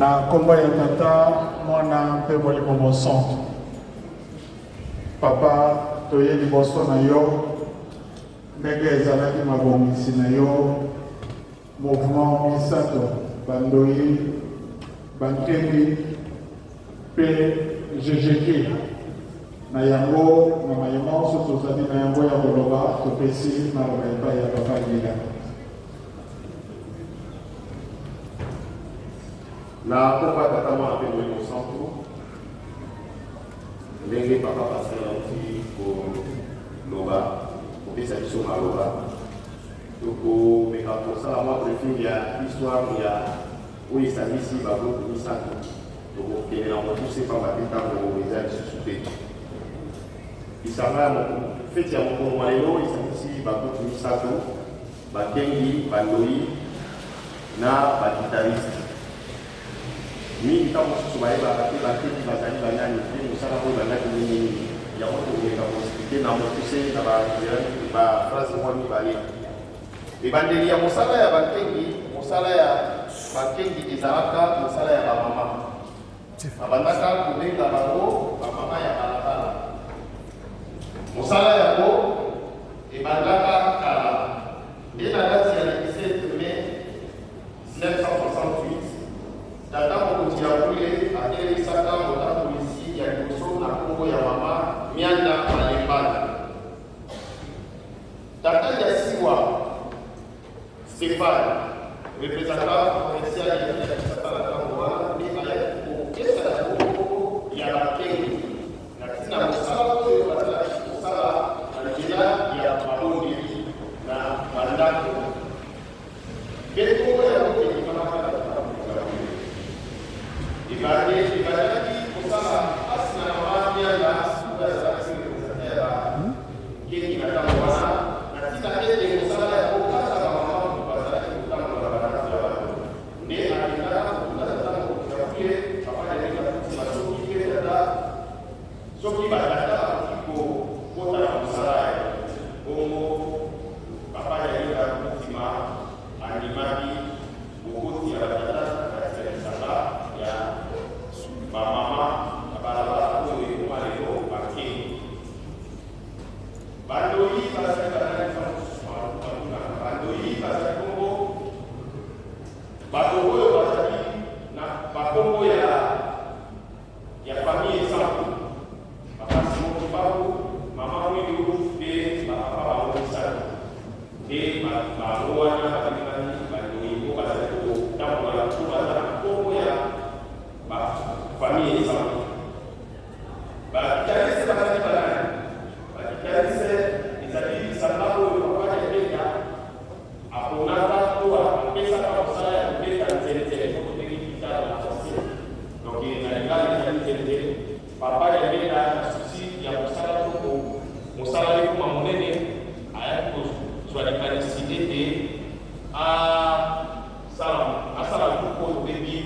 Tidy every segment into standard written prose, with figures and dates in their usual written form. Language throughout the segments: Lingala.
na kombo ya tata mwana mpe bolingo centre. Papa toye liboso na yo ndenge ezalaki mabongisi na yo mouvement misato bandoyi bankebi mpe GGK na yango na mayema oso tozali na yango ya koloba topesi na loba ya papa Lila. Na komba tata mwana mpe bolingo centre ndenge papa pasteur auti koloba kopesa biso maloba tokomeka kosala mwa briefing ya histoire ya oyo esangisi bagroupe misato tokokende na mokuse pamba te ntango eza lisusu te lisanga ya feti ya mokolo mwa lelo esangisi bagroupe misato bakengi bandoyi na bagitariste mingi ntango mosusu bayebaka te bakengi bazali banani te mosala oyo bandaki mingi yango tokomeka koexplike na mokuse na baphrase mwa mibale ebandeli ya mosala ya bakengi mosala ya bakengi ezalaka mosala ya bamama babandaka kobenga bango bamama ya balabala mosala yango ebandaka kala nde na dati ya 17 mai 1968 tata mokonzi ya kule atelisaka motambolisi ya liboso na kombo ya mama mianda malembala tata Yasiwa Stéphane représentant provincial ya Kisasa na ntango wana nde ayaki kokesa na kombo ya bakengi na ntina mosala oyo bazalaki kosala na nzela ya mabondeli na bandako mpe kombo ya bokengi mamaka na ibadaki kosala asi na mama mianda suka ezalaki représentateur ya kengi na ntango wana na ntina ete mosala ya kokasa bamama bazalaki kotambola bandako ya bato nde akendaka kokutana ntango yakuye papa yalingakutima soki mpe tata soki batata bakoki kokota na mosala ya bongo papa yalinga kutima andimaki bokoti ya batata kati ya lisanga ya bamama na balabala oyo ekoma lelo bakengi bandoyi bazali banani bandoyi bazali kombo bato oyo bazali na bakombo ya famille esambo papa Simon Kibaku mama Mwindu mpe bapapa bango misato nde bango wana balingani bandoyi po bazali kotambola to bazala na kombo ya famille esambo bagitariste bazali banani bagitariste ezali lisanga oyo papa yabenga aponaka to apesaka mosala ya kobeta nzelenzele po tobengi gitare na français donc na lingala ezali nzelenzele papa yabenga na susi ya mosala toko mosala ekoma monene ayaki kozwa likaniside te asala groupe oyo tobengi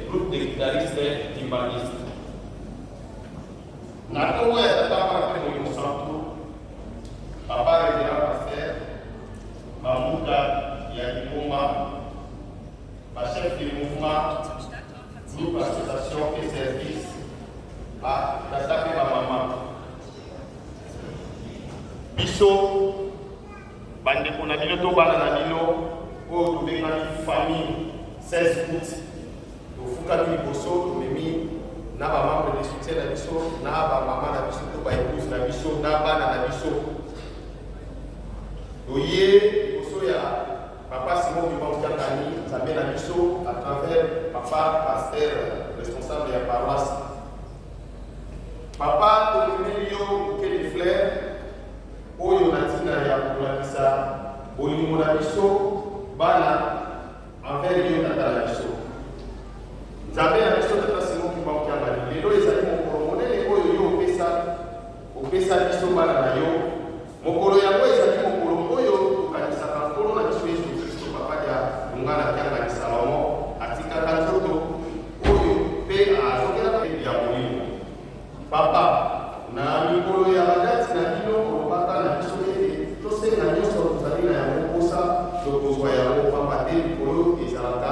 groupe de guitariste timbaniste na ntongo ya tata mwana mpe molingo centre papa révérend pasteur bamuda ya liboma bachef de mouvement groupe association et service batata mpe bamama biso bandeko na bino to bana na bino oyo tobengani famille 16 août tofukami liboso tomemi na bamembre de soutien na biso na bamama na biso to baépouse na biso na bana na biso toye liboso ya papa Simon Kibankani nzambe na biso à travers papa pasteur responsable ya paroisse papa tomemeli yo bouquet de fleurs oyo na ntina ya kolakisa bolingo na biso bana envers yo tata na biso nzambe na biso tata Simon Kibankani lelo ezali mokolo monene oyo yo opesa biso bana na yo mokolo yango ezali mokolo oyo tokanisaka nkolo na biso Yesu Kristo papa ya lungana kyanga ni Salomo atikaka nzoto oyo mpe azokelaka ya bolingo papa na mikolo ya badati na bino kolobaka na biso ete tosenga nyonso tozali na yango posa tokozwa yango pamba te likolo ezalaka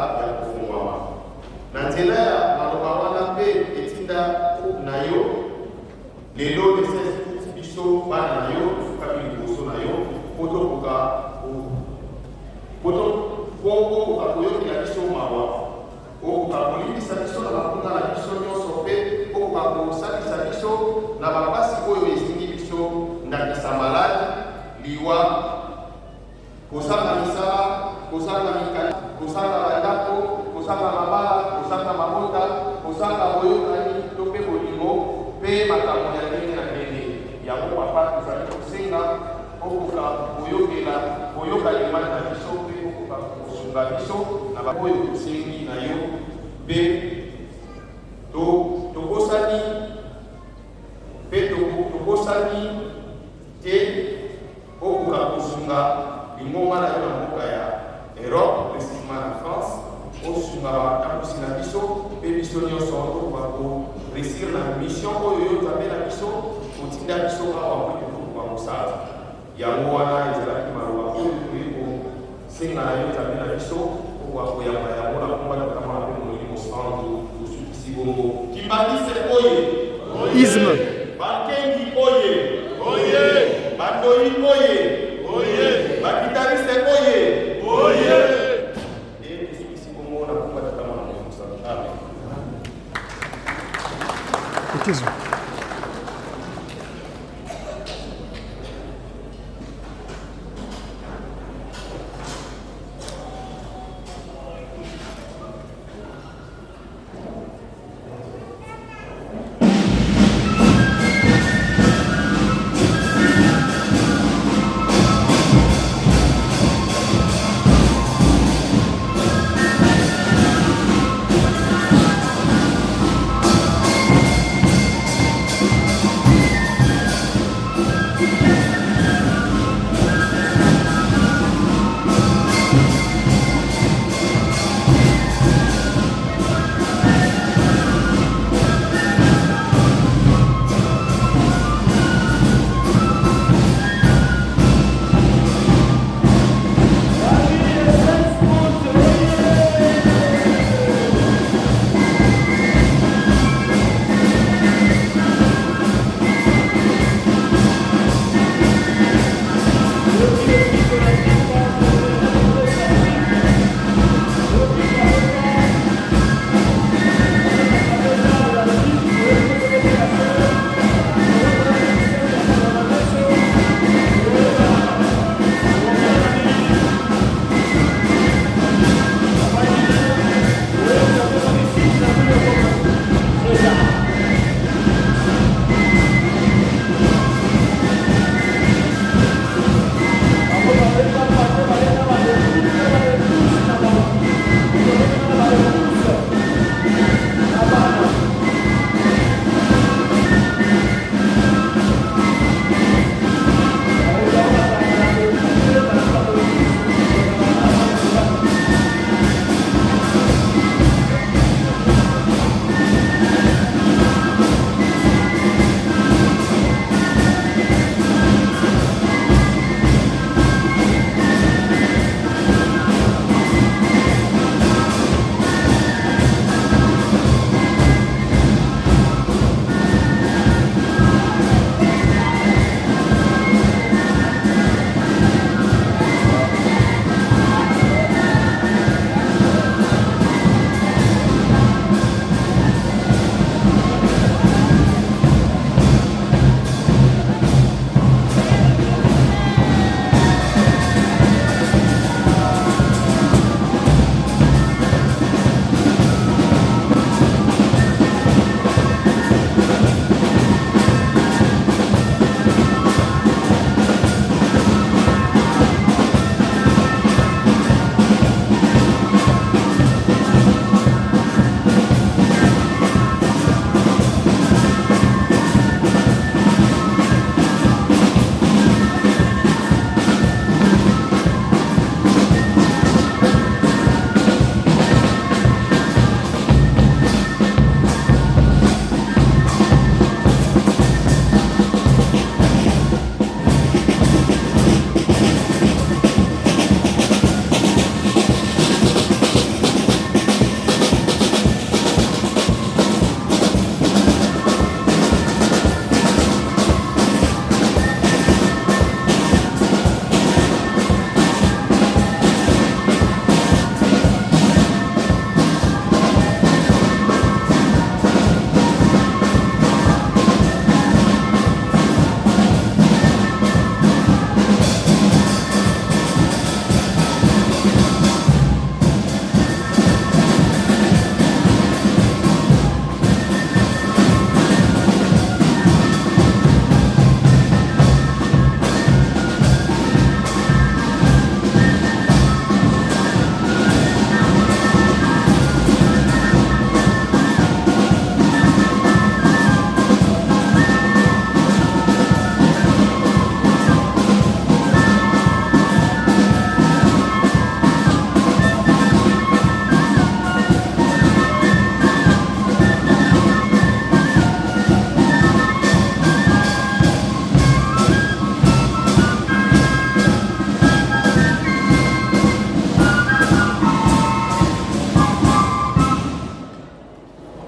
liwa kozanga misala kozanga mikali kozanga bandako kozanga mabala kozanga mabota kozanga boyokani to mpe bolingo mpe makambo ya ndenge na ndenge yango papa tozali kosenga okoka koyoka limani na biso mpe okoka kosunga biso na baoyo tosengi na yo mpe tokosani mpe tokosani te okoka kosunga lingomba na yo na mboka ya Europe, précisément na France, osunga batakusi na biso mpe biso nyonso tokoka koresir na mission oyo yo nzambe na biso kotinda biso awa mpe tokoka mosala yango wana ezalaki maloba oyo toyi kosenga na yo nzambe na biso okoka koyamba yango na komba na kama mpe molimo santu tosukisi bongo kimbangise oye Isme bakengi oye bandoyi oye